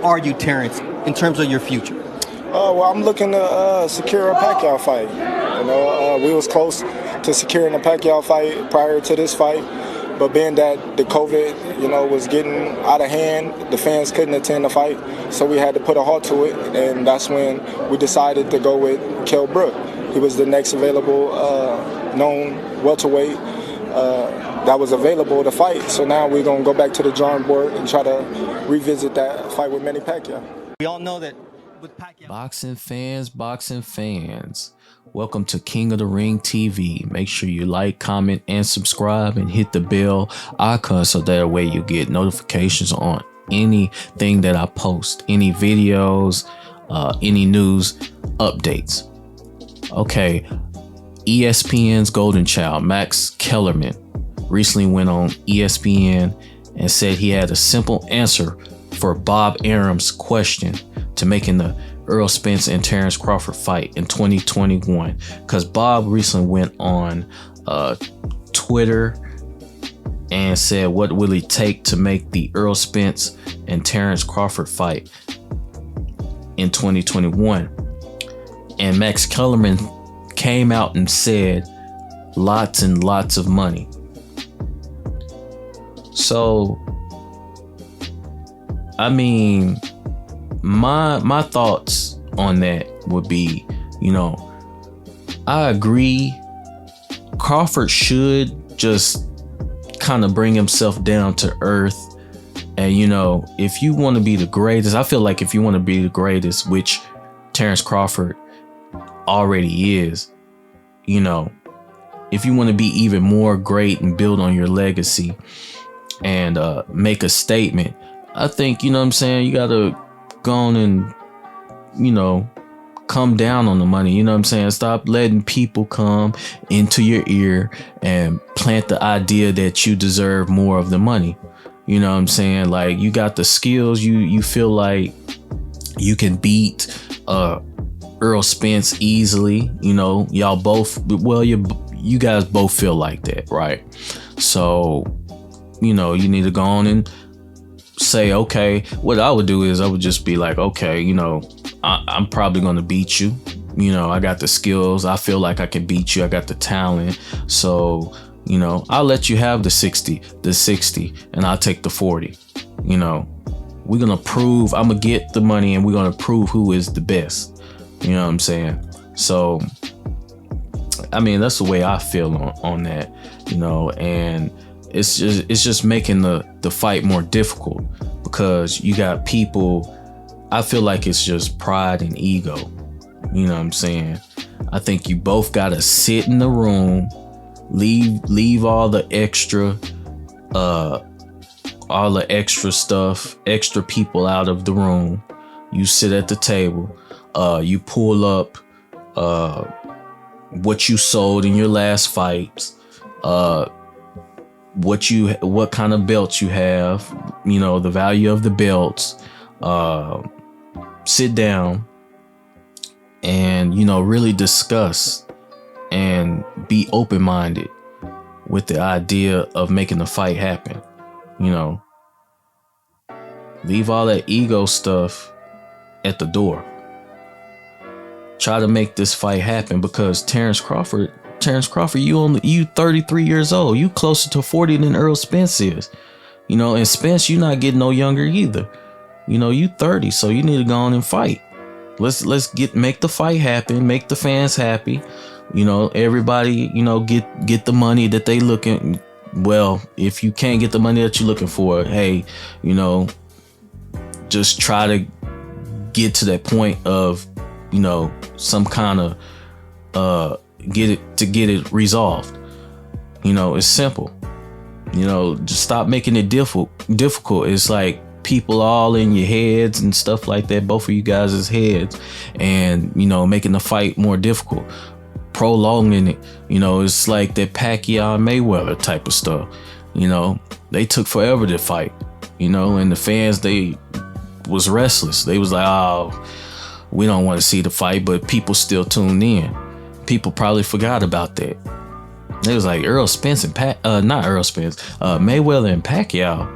are you, Terrence, in terms of your future? Well, I'm looking to secure a Pacquiao fight. We was close to securing a Pacquiao fight prior to this fight, but being that the COVID, was getting out of hand, the fans couldn't attend the fight, so we had to put a halt to it, and that's when we decided to go with Kell Brook. He was the next available known welterweight that was available to fight. So now we're going to go back to the drawing board and try to revisit that fight with Manny Pacquiao. We all know that with Pacquiao. Boxing fans. Welcome to King of the Ring TV. Make sure you like, comment, and subscribe, and hit the bell icon so that way you get notifications on anything that I post, any videos, any news updates. Okay, ESPN's golden child, Max Kellerman, recently went on ESPN and said he had a simple answer for Bob Arum's question to making the Errol Spence and Terrence Crawford fight in 2021, because Bob recently went on Twitter and said, what will it take to make the Errol Spence and Terrence Crawford fight in 2021? And Max Kellerman came out and said lots and lots of money. So, I mean, my thoughts on that would be, I agree. Crawford should just kind of bring himself down to earth. And, if you want to be the greatest, I feel like if you want to be the greatest, which Terrence Crawford already is, if you want to be even more great and build on your legacy and make a statement, I think, you got to go on and, come down on the money. Stop letting people come into your ear and plant the idea that you deserve more of the money. Like, you got the skills, you feel like you can beat Errol Spence easily. Y'all both, you guys both feel like that, right? So, you need to go on and say, okay, what I would do is I would just be like, okay, I'm probably going to beat you. I got the skills. I feel like I can beat you. I got the talent. So, I'll let you have the 60, and I'll take the 40. We're going to prove, I'm going to get the money and we're going to prove who is the best. You know what I'm saying? So, I mean, that's the way I feel on that, and it's just making the fight more difficult, because you got people, I feel like it's just pride and ego. You know what I'm saying? I think you both got to sit in the room, leave all the extra stuff, extra people out of the room. You sit at the table, you pull up what you sold in your last fights, what kind of belts you have, the value of the belts. Sit down and, really discuss and be open-minded with the idea of making the fight happen. Leave all that ego stuff at the door. Try to make this fight happen, because Terrence Crawford, you 33 years old. You closer to 40 than Errol Spence is. And Spence, you're not getting no younger either. You 30, so you need to go on and fight. Let's make the fight happen, make the fans happy. Everybody, get the money that they looking. Well, if you can't get the money that you're looking for, hey, just try to get to that point of, some kind of get it resolved. It's simple. Just stop making it difficult. It's like people all in your heads and stuff like that, both of you guys' heads, and making the fight more difficult, prolonging it. It's like that Pacquiao Mayweather type of stuff. They took forever to fight, and the fans, they was restless. They was like, oh, we don't want to see the fight, but people still tuned in. People probably forgot about that. It was like Errol Spence and Mayweather and Pacquiao.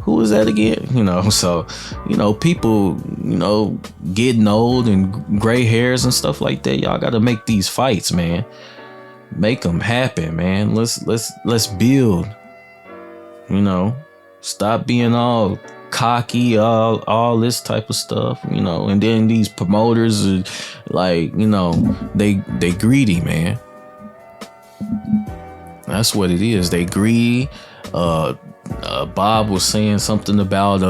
who was that again? So, people, getting old and gray hairs and stuff like that. Y'all got to make these fights, man. Make them happen, man. Let's build. Stop being all cocky, all this type of stuff, and then these promoters are like, they greedy, man. That's what it is. They greedy. Bob was saying something about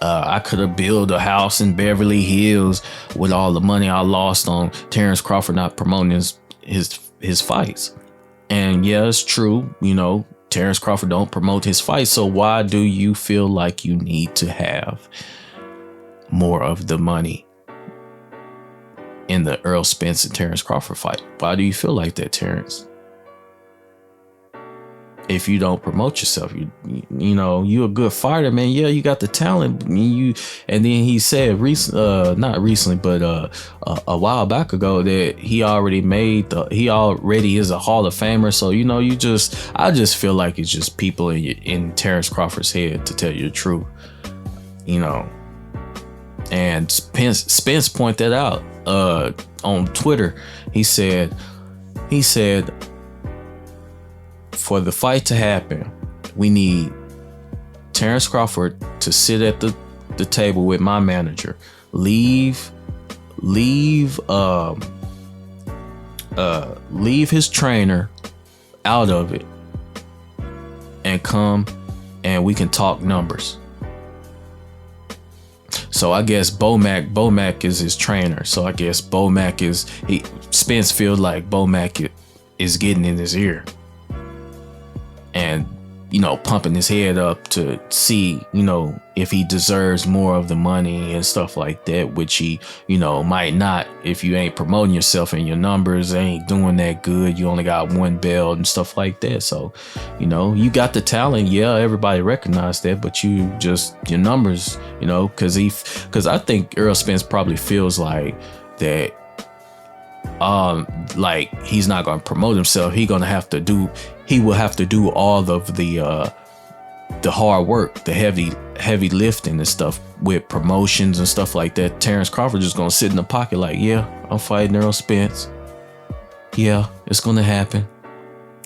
I could have built a house in Beverly Hills with all the money I lost on Terrence Crawford not promoting his fights. And yeah, it's true. Terrence Crawford don't promote his fights. So why do you feel like you need to have more of the money in the Errol Spence and Terrence Crawford fight? Why do you feel like that, Terrence? If you don't promote yourself, you a good fighter, man. Yeah, you got the talent. And then he said not recently, but a while back ago that he already is a Hall of Famer. So I just feel like it's just people in Terrence Crawford's head, to tell you the truth. And Spence pointed that out on Twitter. He said. For the fight to happen, we need Terrence Crawford to sit at the table with my manager. Leave his trainer out of it and come and we can talk numbers. So I guess Bomac is his trainer. So I guess Spence feels like Bomac is getting in his ear and pumping his head up to see if he deserves more of the money and stuff like that, which he might not if you ain't promoting yourself and your numbers ain't doing that good. You only got one belt and stuff like that. So you got the talent, yeah, everybody recognized that, but your numbers, because I think Errol Spence probably feels like that like he's not going to promote himself. He will have to do all of the hard work, the heavy lifting and stuff with promotions and stuff like that. Terrence Crawford just gonna sit in the pocket like, yeah, I'm fighting Errol Spence. Yeah, it's gonna happen.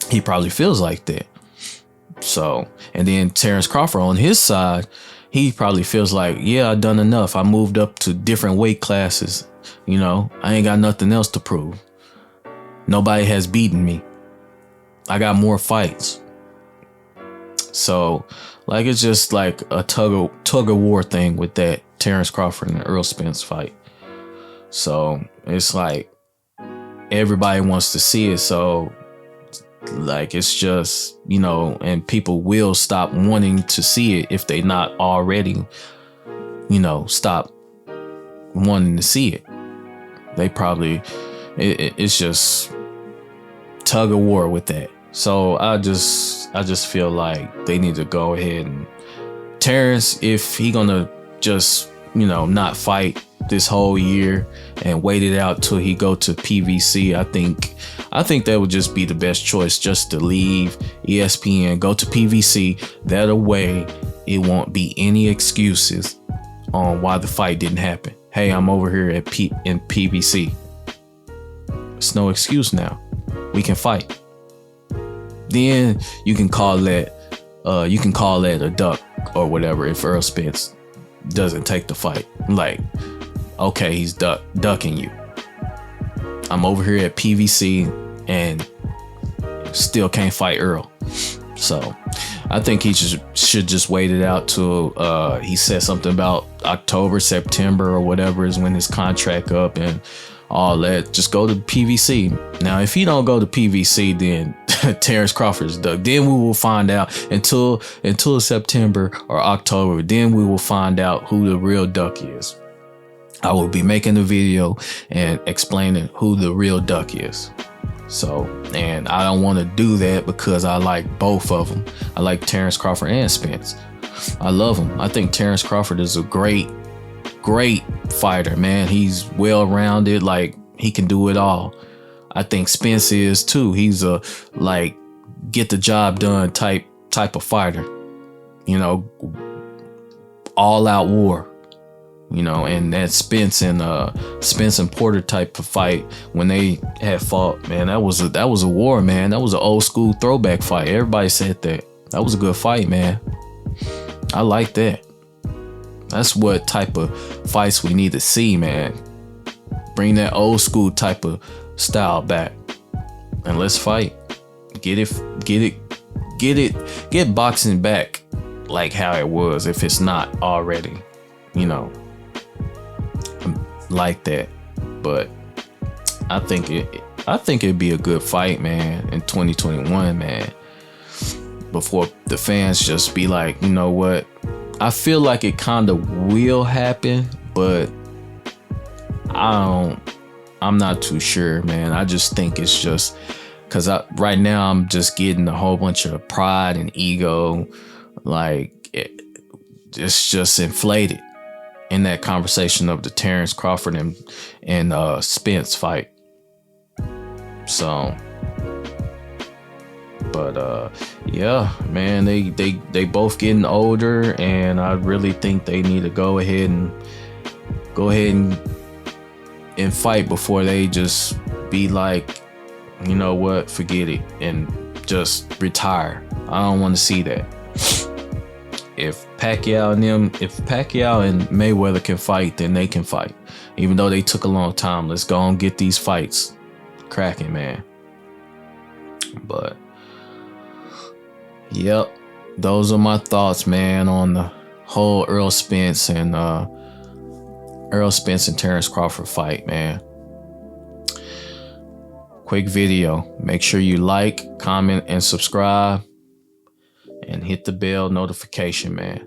He probably feels like that. So, and then Terrence Crawford on his side, he probably feels like, yeah, I done enough. I moved up to different weight classes. I ain't got nothing else to prove. Nobody has beaten me. I got more fights. So, it's just like a tug of war thing with that Terrence Crawford and the Errol Spence fight. So it's like everybody wants to see it. So it's just, and people will stop wanting to see it if they not already, stop wanting to see it. They probably, it's just tug of war with that. So I just feel like they need to go ahead and Terrence, if he gonna just, not fight this whole year and wait it out till he go to PVC, I think that would just be the best choice, just to leave ESPN, go to PVC. That way it won't be any excuses on why the fight didn't happen. Hey, I'm over here in PVC. It's no excuse now. We can fight. Then you can call that a duck or whatever if Errol Spence doesn't take the fight. Like, okay, he's ducking you. I'm over here at PVC and still can't fight Earl. So I think he should just wait it out till he said something about October, September or whatever is when his contract up and all that. Just go to PVC. Now, if he don't go to PVC, then Terrence Crawford's duck. Then we will find out until September or October. Then we will find out who the real duck is. I will be making a video and explaining who the real duck is. So, and I don't want to do that because I like both of them. I like Terrence Crawford and Spence. I love him. I think Terrence Crawford is a great fighter, man. He's well-rounded. Like, he can do it all. I think Spence is too. He's a get the job done type of fighter. all out war. You know, and that Spence and Porter type of fight when they had fought, man, that was a war, man. That was an old school throwback fight. Everybody said that. That was a good fight, man. I like that. That's what type of fights we need to see, man. Bring that old school type of style back. And let's fight. Get boxing back like how it was, if it's not already, you know, like that. But I think it'd be a good fight, man, in 2021, man. Before the fans just be like, you know what? I feel like it kind of will happen, but I'm not too sure, man. I just think it's just because right now I'm just getting a whole bunch of pride and ego, like it's just inflated in that conversation of the Terrence Crawford and Spence fight. So, but yeah, man, they both getting older, and I really think they need to go ahead and fight before they just be like, you know what, forget it and just retire. I don't want to see that. If Pacquiao and Mayweather can fight, then they can fight. Even though they took a long time, let's go and get these fights cracking, man. But yep, those are my thoughts, man, on the whole Errol Spence and Terrence Crawford fight, man. Quick video. Make sure you like, comment, and subscribe, and hit the bell notification, man.